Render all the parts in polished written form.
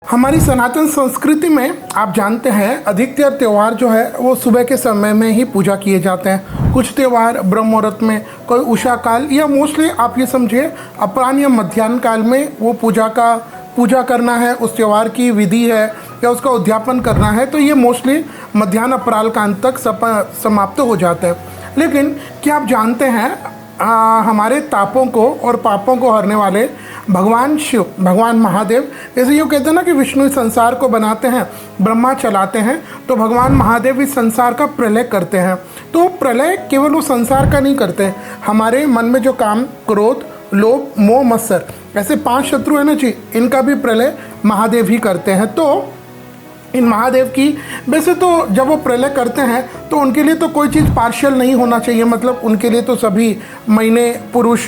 हमारी सनातन संस्कृति में आप जानते हैं अधिकतर त्यौहार जो है वो सुबह के समय में ही पूजा किए जाते हैं। कुछ त्यौहार ब्रह्म मुहूर्त में, कोई उषा काल या मोस्टली आप ये समझिए अपराह्न या मध्याह्न काल में वो पूजा करना है, उस त्यौहार की विधि है या उसका उद्यापन करना है, तो ये मोस्टली मध्याह्न अपराह्न काल तक समाप्त हो जाता है। लेकिन क्या आप जानते हैं हमारे तापों को और पापों को हरने वाले भगवान शिव, भगवान महादेव, जैसे यूँ कहते हैं ना कि विष्णु इस संसार को बनाते हैं, ब्रह्मा चलाते हैं, तो भगवान महादेव इस संसार का प्रलय करते हैं। तो प्रलय केवल वो संसार का नहीं करते हैं, हमारे मन में जो काम, क्रोध, लोभ, मोह, मत्सर, ऐसे 5 शत्रु है ना जी, इनका भी प्रलय महादेव ही करते हैं। तो इन महादेव की वैसे तो जब वो प्रलय करते हैं तो उनके लिए तो कोई चीज़ पार्शियल नहीं होना चाहिए, मतलब उनके लिए तो सभी महीने, पुरुष,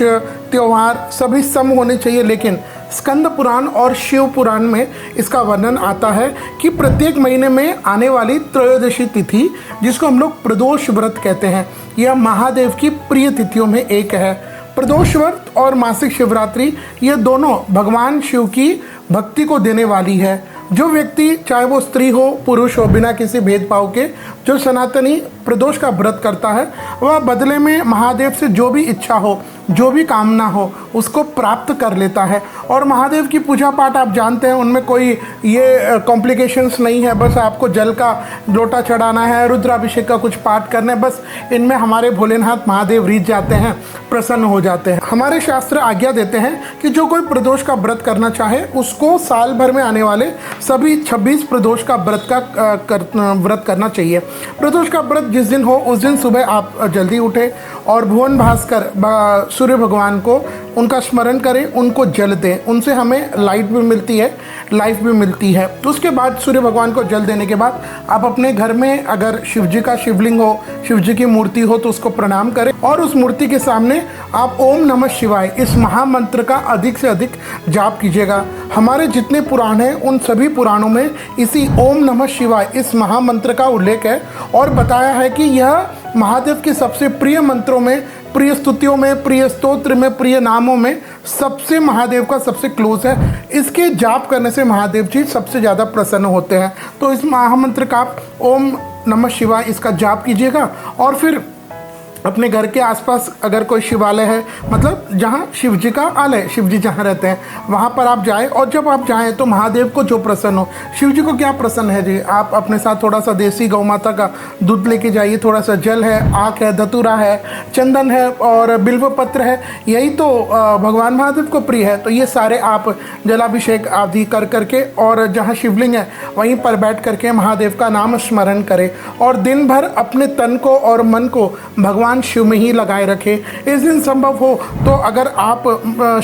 त्यौहार सभी सम होने चाहिए। लेकिन स्कंद पुराण और शिव पुराण में इसका वर्णन आता है कि प्रत्येक महीने में आने वाली त्रयोदशी तिथि, जिसको हम लोग प्रदोष व्रत कहते हैं, यह महादेव की प्रिय तिथियों में एक है। प्रदोष व्रत और मासिक शिवरात्रि ये दोनों भगवान शिव की भक्ति को देने वाली है। जो व्यक्ति, चाहे वो स्त्री हो पुरुष हो, बिना किसी भेदभाव के जो सनातनी प्रदोष का व्रत करता है, वह बदले में महादेव से जो भी इच्छा हो, जो भी कामना हो, उसको प्राप्त कर लेता है। और महादेव की पूजा पाठ आप जानते हैं, उनमें कोई ये कॉम्प्लिकेशंस नहीं है, बस आपको जल का लोटा चढ़ाना है, रुद्राभिषेक का कुछ पाठ करना है, बस इनमें हमारे भोलेनाथ महादेव रीझ जाते हैं, प्रसन्न हो जाते हैं। हमारे शास्त्र आज्ञा देते हैं कि जो कोई प्रदोष का व्रत करना चाहे उसको साल भर में आने वाले सभी 26 प्रदोष का व्रत करना चाहिए। प्रदोष का व्रत जिस दिन हो उस दिन सुबह आप जल्दी उठें और भुवन भास्कर सूर्य भगवान को उनका स्मरण करें, उनको जल दें, उनसे हमें लाइट भी मिलती है, लाइफ भी मिलती है। तो उसके बाद सूर्य भगवान को जल देने के बाद आप अपने घर में अगर शिव जी का शिवलिंग हो, शिव जी की मूर्ति हो, तो उसको प्रणाम करें और उस मूर्ति के सामने आप ओम नमः शिवाय इस महामंत्र का अधिक से अधिक जाप कीजिएगा। हमारे जितने पुराण हैं उन सभी पुराणों में इसी ओम नमः शिवाय इस महामंत्र का उल्लेख है और बताया है कि यह महादेव के सबसे प्रिय मंत्रों में, प्रिय स्तुतियों में, प्रिय स्तोत्र में, प्रिय नामों में सबसे महादेव का सबसे क्लोज है। इसके जाप करने से महादेव जी सबसे ज़्यादा प्रसन्न होते हैं। तो इस महामंत्र का आप ओम नमः शिवाय इसका जाप कीजिएगा और फिर अपने घर के आसपास अगर कोई शिवालय है, मतलब जहाँ शिव जी का आलय, शिव जी जहाँ रहते हैं, वहाँ पर आप जाएं और जब आप जाएं तो महादेव को जो प्रसन्न हो, शिव जी को क्या प्रसन्न है जी, आप अपने साथ थोड़ा सा देसी गौ माता का दूध लेके जाइए, थोड़ा सा जल है, आँख है, धतूरा है, चंदन है और बिल्व पत्र है, यही तो भगवान महादेव को प्रिय है। तो ये सारे आप जलाभिषेक आदि कर करके और जहाँ शिवलिंग है वहीं पर बैठ करके महादेव का नाम स्मरण करें और दिन भर अपने तन को और मन को भगवान शिव में ही लगाए रखे। इस दिन संभव हो तो अगर आप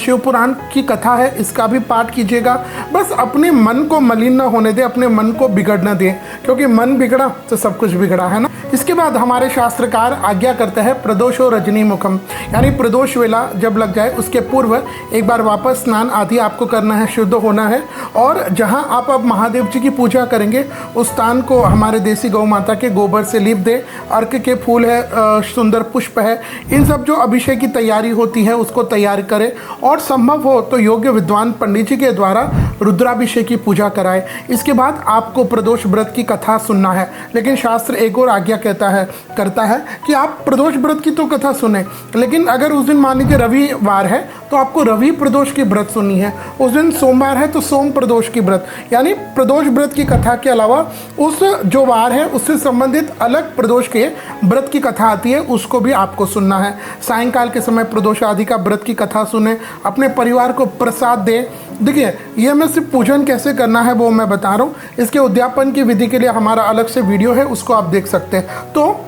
शिव पुराण की कथा है इसका भी पाठ कीजिएगा। बस अपने मन को मलिन न होने दें, अपने मन को बिगड़ न दें, क्योंकि मन बिगड़ा तो सब कुछ बिगड़ा, है ना। इसके बाद हमारे शास्त्रकार आज्ञा करते हैं प्रदोषो रजनी मुखम, यानी प्रदोष वेला जब लग जाए उसके पूर्व एक बार वापस स्नान आदि आपको करना है, शुद्ध होना है और जहाँ आप अब महादेव जी की पूजा करेंगे उस स्थान को हमारे देसी गौ माता के गोबर से लीप दे, अर्क के फूल है, सुंदर पुष्प है, इन सब जो अभिषेक की तैयारी होती है उसको तैयार करें और संभव हो तो योग्य विद्वान पंडित जी के द्वारा रुद्राभिषेक की पूजा कराएं। इसके बाद आपको प्रदोष व्रत की कथा सुनना है। लेकिन शास्त्र एक और आज्ञा करता है कि आप प्रदोष व्रत की तो कथा सुने, लेकिन अगर उस दिन मान लीजिए रविवार है तो आपको रवि प्रदोष की व्रत सुननी है, उस दिन सोमवार है तो सोम प्रदोष की व्रत, यानी प्रदोष व्रत की कथा के अलावा उस जो वार है उससे संबंधित अलग प्रदोष के व्रत की कथा आती है, उसको भी आपको सुनना है। सायंकाल के समय प्रदोष आदि का व्रत की कथा सुने, अपने परिवार को प्रसाद दें। देखिए ये मैं सिर्फ पूजन कैसे करना है वो मैं बता रहा हूँ, इसके उद्यापन की विधि के लिए हमारा अलग से वीडियो है, उसको आप देख सकते हैं। तो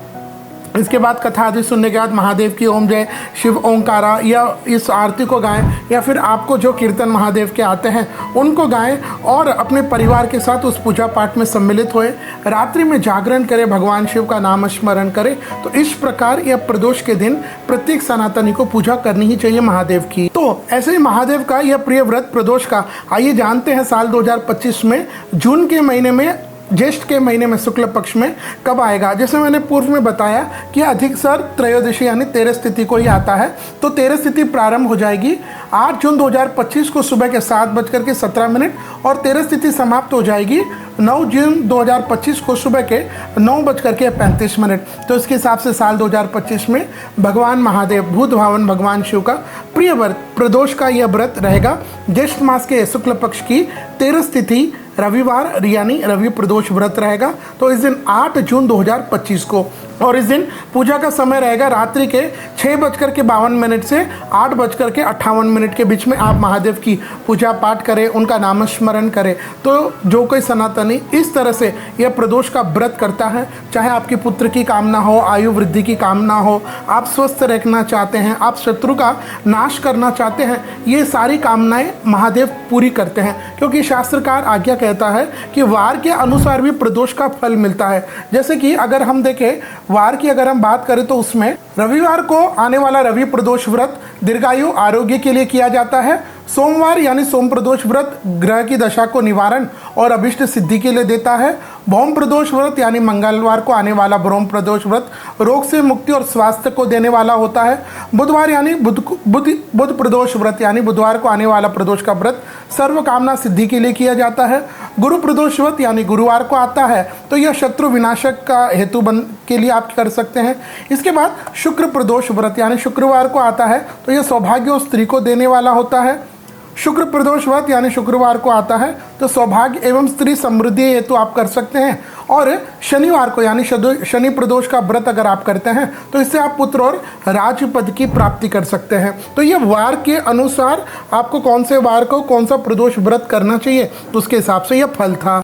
इसके बाद कथा आदि सुनने के बाद महादेव की ओम जय शिव ओंकारा या इस आरती को गाएं या फिर आपको जो कीर्तन महादेव के आते हैं उनको गाएं और अपने परिवार के साथ उस पूजा पाठ में सम्मिलित होए। रात्रि में जागरण करें, भगवान शिव का नाम स्मरण करें। तो इस प्रकार यह प्रदोष के दिन प्रत्येक सनातनी को पूजा करनी ही चाहिए महादेव की। तो ऐसे ही महादेव का यह प्रिय व्रत प्रदोष का आइए जानते हैं साल 2025 में जून के महीने में ज्येष्ठ के महीने में शुक्ल पक्ष में कब आएगा। जैसे मैंने पूर्व में बताया कि अधिकतर त्रयोदशी यानी 13 तिथि को ही आता है। तो 13 तिथि प्रारंभ हो जाएगी 8 जून 2025 को सुबह के 7:17 और 13 तिथि समाप्त हो जाएगी 9 जून 2025 को सुबह के 9:35। तो इसके हिसाब से साल 2025 में भगवान महादेव भूत भावन भगवान शिव का प्रिय व्रत प्रदोष का यह व्रत रहेगा। ज्येष्ठ मास के शुक्ल पक्ष की 13 तिथि रविवार यानी रवि प्रदोष व्रत रहेगा। तो इस दिन 8 जून 2025 को, और इस दिन पूजा का समय रहेगा रात्रि के 6:52 से 8:58 के बीच में। आप महादेव की पूजा पाठ करें, उनका नामस्मरण करें। तो जो कोई सनातनी इस तरह से यह प्रदोष का व्रत करता है, चाहे आपकी पुत्र की कामना हो, आयु वृद्धि की कामना हो, आप स्वस्थ रखना चाहते हैं, आप शत्रु का नाश करना चाहते हैं, ये सारी कामनाएं महादेव पूरी करते हैं। क्योंकि शास्त्रकार आज्ञा कहता है कि वार के अनुसार भी प्रदोष का फल मिलता है। जैसे कि अगर हम देखें वार की अगर हम बात करें तो उसमें रविवार को आने वाला रवि प्रदोष व्रत दीर्घायु आरोग्य के लिए किया जाता है। सोमवार यानी सोम प्रदोष व्रत ग्रह की दशा को निवारण और अभिष्ट सिद्धि के लिए देता है। भौम प्रदोष व्रत यानी मंगलवार को आने वाला ब्रह्म प्रदोष व्रत रोग से मुक्ति और स्वास्थ्य को देने वाला होता है। बुधवार यानी बुध प्रदोष व्रत यानी बुधवार को आने वाला प्रदोष का व्रत सर्व कामना सिद्धि के लिए किया जाता है। गुरु प्रदोष व्रत यानी गुरुवार को आता है, तो यह शत्रु विनाशक का हेतु बन के लिए आप कर सकते हैं। इसके बाद शुक्र प्रदोष व्रत यानी शुक्रवार को आता है, तो यह सौभाग्य और स्त्री को देने वाला होता है। शुक्र प्रदोष व्रत यानी शुक्रवार को आता है, तो सौभाग्य एवं स्त्री समृद्धि हेतु आप कर सकते हैं। और शनिवार को यानी शनि प्रदोष का व्रत अगर आप करते हैं तो इससे आप पुत्र और राजपद की प्राप्ति कर सकते हैं। तो ये वार के अनुसार आपको कौन से वार को कौन सा प्रदोष व्रत करना चाहिए, तो उसके हिसाब से यह फल था।